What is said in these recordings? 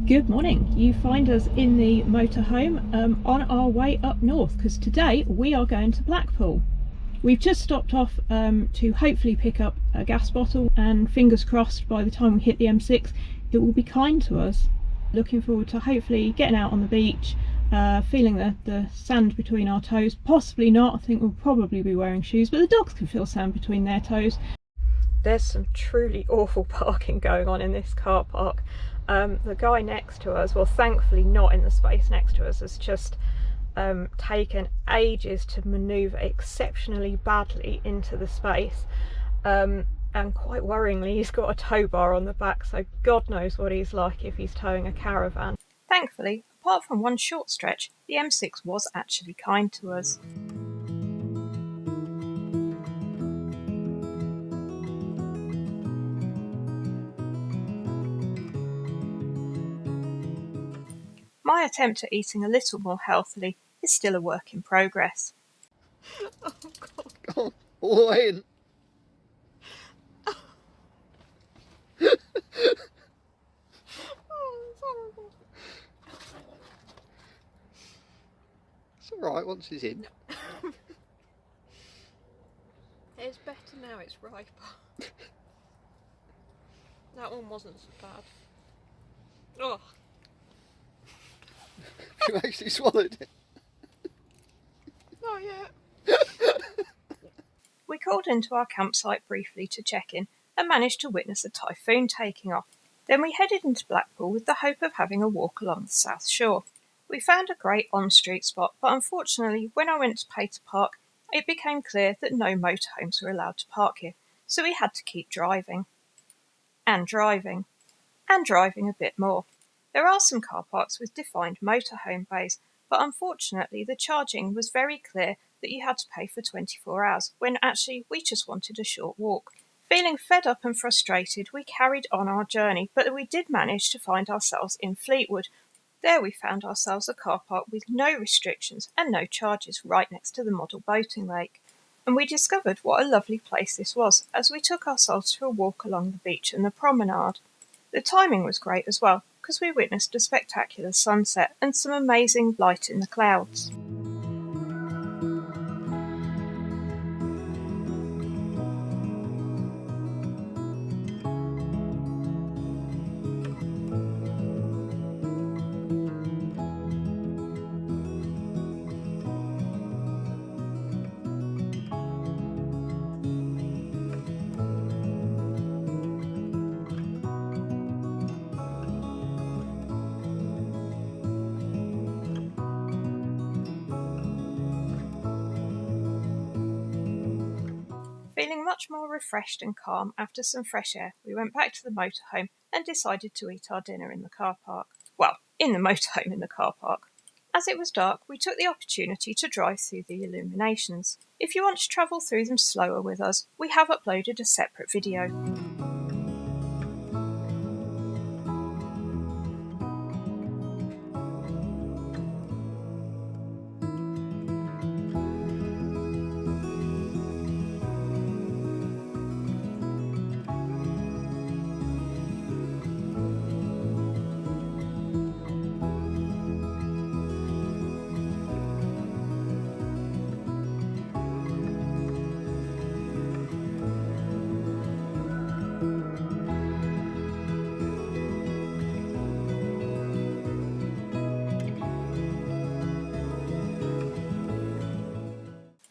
Good morning. You find us in the motorhome on our way up north, because today we are going to Blackpool. We've just stopped off to hopefully pick up a gas bottle, and fingers crossed by the time we hit the M6 it will be kind to us. Looking forward to hopefully getting out on the beach, feeling the sand between our toes. Possibly not, I think we'll probably be wearing shoes, but the dogs can feel sand between their toes. There's some truly awful parking going on in this car park. The guy next to us, well thankfully not in the space next to us, has just taken ages to manoeuvre exceptionally badly into the space, and quite worryingly he's got a tow bar on the back, so God knows what he's like if he's towing a caravan. Thankfully, apart from one short stretch, the M6 was actually kind to us. My attempt at eating a little more healthily is still a work in progress. Oh God, go on, all the way in. Oh, it's horrible. It's alright once he's in. It's better now it's riper. That one wasn't so bad. Oh. You actually swallowed it. Not yet. We called into our campsite briefly to check in and managed to witness a typhoon taking off. Then we headed into Blackpool with the hope of having a walk along the south shore. We found a great on-street spot, but unfortunately when I went to pay to park, it became clear that no motorhomes were allowed to park here, so we had to keep driving. And driving. And driving a bit more. There are some car parks with defined motorhome bays, but unfortunately the charging was very clear that you had to pay for 24 hours, when actually we just wanted a short walk. Feeling fed up and frustrated, we carried on our journey, but we did manage to find ourselves in Fleetwood. There we found ourselves a car park with no restrictions and no charges right next to the model boating lake. And we discovered what a lovely place this was as we took ourselves for a walk along the beach and the promenade. The timing was great as well, because we witnessed a spectacular sunset and some amazing light in the clouds. Feeling much more refreshed and calm after some fresh air, we went back to the motorhome and decided to eat our dinner in the car park. Well, in the motorhome in the car park. As it was dark, we took the opportunity to drive through the illuminations. If you want to travel through them slower with us, we have uploaded a separate video.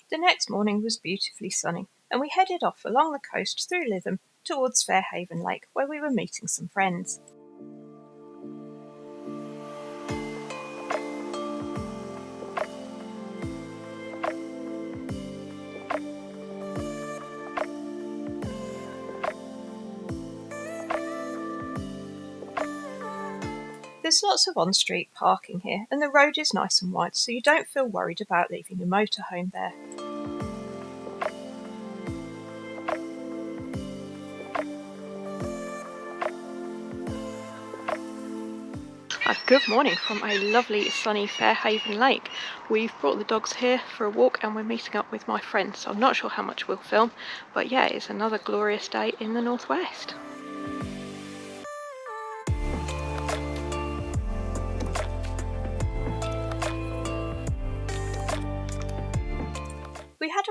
The next morning was beautifully sunny, and we headed off along the coast through Lytham towards Fairhaven Lake, where we were meeting some friends. There's lots of on-street parking here, and the road is nice and wide, so you don't feel worried about leaving your motorhome there. Good morning from a lovely sunny Fairhaven Lake. We've brought the dogs here for a walk and we're meeting up with my friends, so I'm not sure how much we'll film, but yeah, it's another glorious day in the northwest.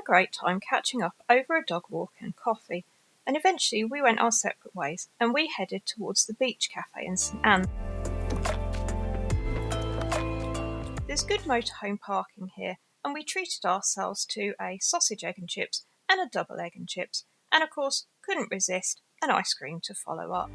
a great time catching up over a dog walk and coffee, and eventually we went our separate ways and we headed towards the beach cafe in St Anne's. There's good motorhome parking here, and we treated ourselves to a sausage, egg and chips and a double egg and chips, and of course couldn't resist an ice cream to follow up.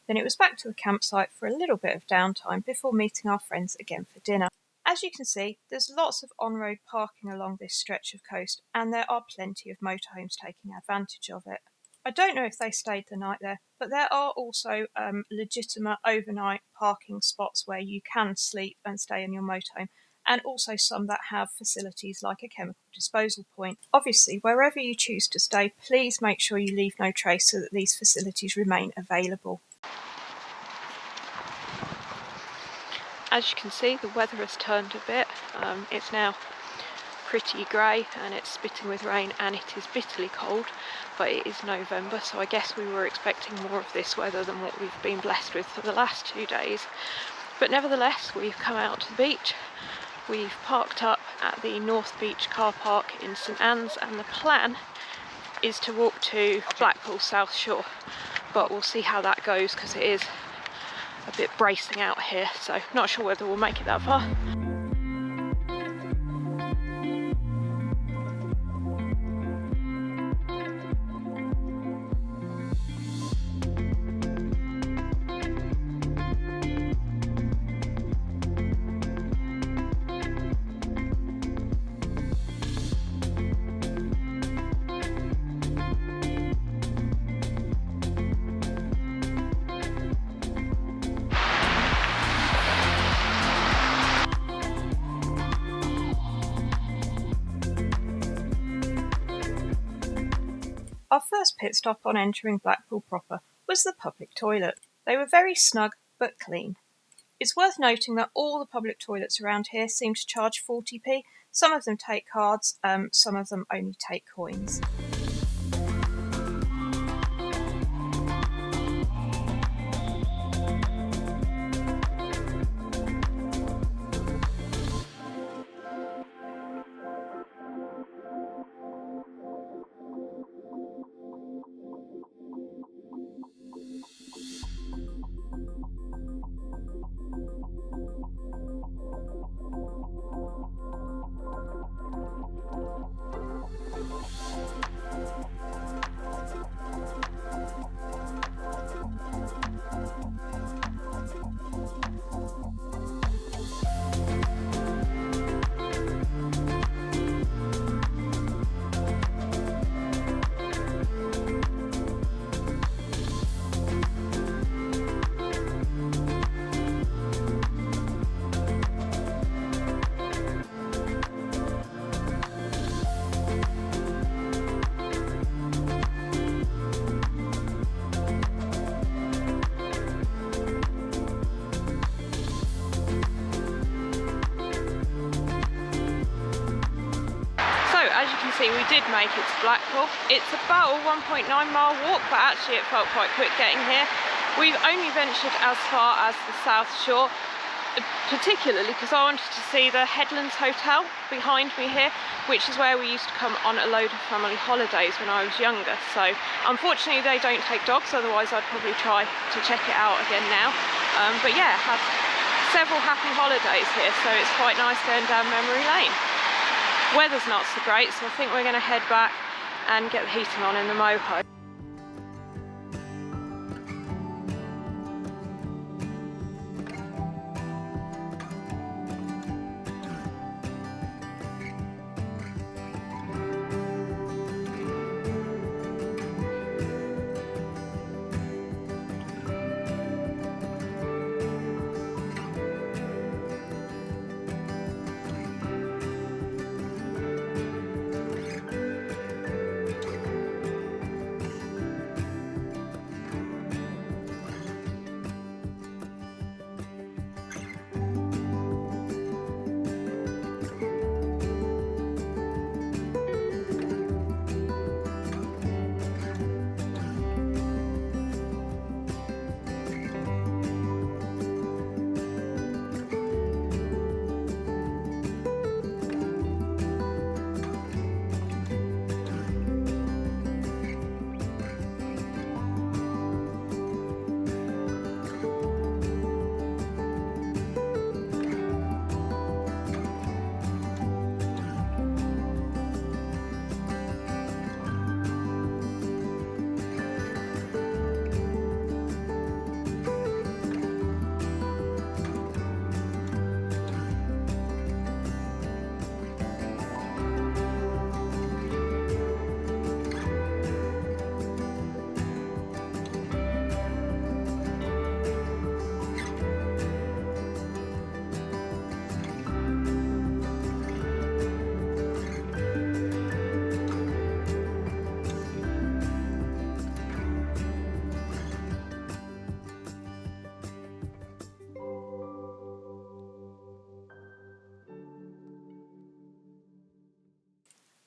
Then it was back to the campsite for a little bit of downtime before meeting our friends again for dinner. As you can see, there's lots of on-road parking along this stretch of coast, and there are plenty of motorhomes taking advantage of it. I don't know if they stayed the night there, but there are also legitimate overnight parking spots where you can sleep and stay in your motorhome, and also some that have facilities like a chemical disposal point. Obviously, wherever you choose to stay, please make sure you leave no trace so that these facilities remain available. As you can see, the weather has turned a bit. It's now pretty grey and it's spitting with rain, and it is bitterly cold, but it is November, so I guess we were expecting more of this weather than what we've been blessed with for the last 2 days. But nevertheless, we've come out to the beach. We've parked up at the North Beach car park in St Anne's, and the plan is to walk to Blackpool South Shore, but we'll see how that goes because it is a bit bracing out here, so not sure whether we'll make it that far. Our first pit stop on entering Blackpool proper was the public toilet. They were very snug but clean. It's worth noting that all the public toilets around here seem to charge 40p. Some of them take cards, some of them only take coins. As you can see, we did make it to Blackpool. It's about a 1.9 mile walk, but actually it felt quite quick getting here. We've only ventured as far as the South Shore, particularly because I wanted to see the Headlands Hotel behind me here, which is where we used to come on a load of family holidays when I was younger. So unfortunately they don't take dogs, otherwise I'd probably try to check it out again now. But yeah, had several happy holidays here, so it's quite nice going down memory lane. Weather's not so great, so I think we're going to head back and get the heating on in the moho.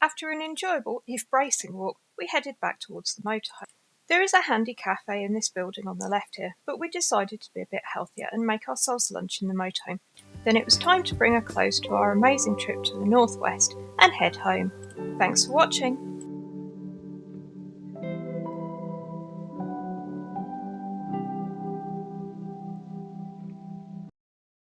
After an enjoyable, if bracing walk, we headed back towards the motorhome. There is a handy cafe in this building on the left here, but we decided to be a bit healthier and make ourselves lunch in the motorhome. Then it was time to bring a close to our amazing trip to the northwest and head home. Thanks for watching.